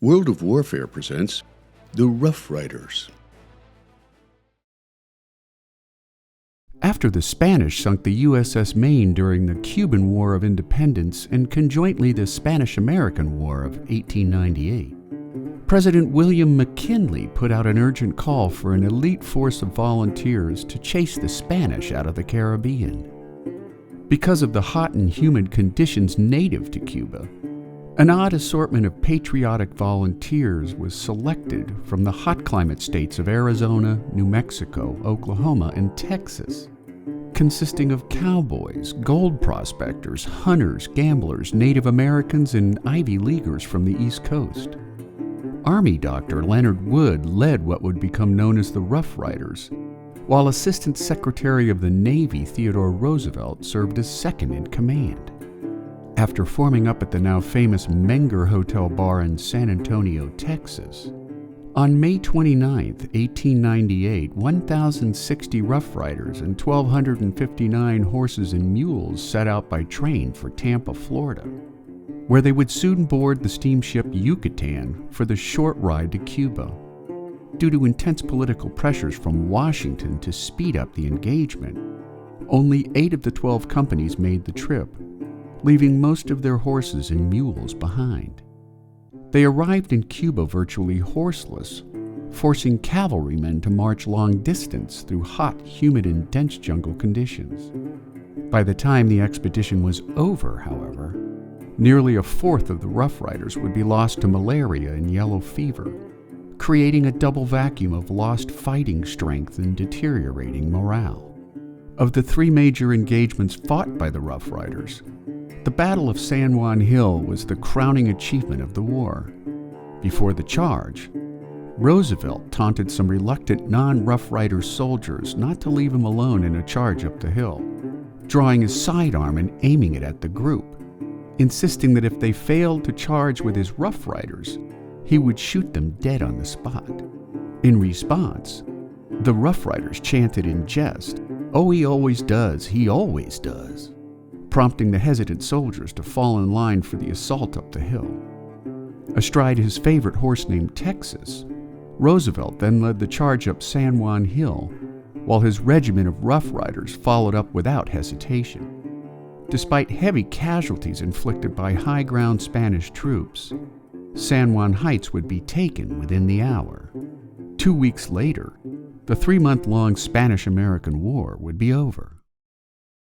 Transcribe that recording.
World of Warfare presents The Rough Riders. After the Spanish sunk the USS Maine during the Cuban War of Independence and conjointly the Spanish-American War of 1898, President William McKinley put out an urgent call for an elite force of volunteers to chase the Spanish out of the Caribbean. Because of the hot and humid conditions native to Cuba, an odd assortment of patriotic volunteers was selected from the hot climate states of Arizona, New Mexico, Oklahoma, and Texas, consisting of cowboys, gold prospectors, hunters, gamblers, Native Americans, and Ivy Leaguers from the East Coast. Army Doctor Leonard Wood led what would become known as the Rough Riders, while Assistant Secretary of the Navy Theodore Roosevelt served as second in command. After forming up at the now famous Menger Hotel Bar in San Antonio, Texas, on May 29, 1898, 1,060 Rough Riders and 1,259 horses and mules set out by train for Tampa, Florida, where they would soon board the steamship Yucatan for the short ride to Cuba. Due to intense political pressures from Washington to speed up the engagement, only 8 of the 12 companies made the trip, leaving most of their horses and mules behind. They arrived in Cuba virtually horseless, forcing cavalrymen to march long distance through hot, humid, and dense jungle conditions. By the time the expedition was over, however, nearly a fourth of the Rough Riders would be lost to malaria and yellow fever, creating a double vacuum of lost fighting strength and deteriorating morale. Of the 3 major engagements fought by the Rough Riders, the Battle of San Juan Hill was the crowning achievement of the war. Before the charge, Roosevelt taunted some reluctant non-Rough Rider soldiers not to leave him alone in a charge up the hill, drawing his sidearm and aiming it at the group, insisting that if they failed to charge with his Rough Riders, he would shoot them dead on the spot. In response, the Rough Riders chanted in jest, "Oh, he always does, he always does," prompting the hesitant soldiers to fall in line for the assault up the hill. Astride his favorite horse named Texas, Roosevelt then led the charge up San Juan Hill, while his regiment of Rough Riders followed up without hesitation. Despite heavy casualties inflicted by high-ground Spanish troops, San Juan Heights would be taken within the hour. 2 weeks later, the 3-month-long Spanish-American War would be over.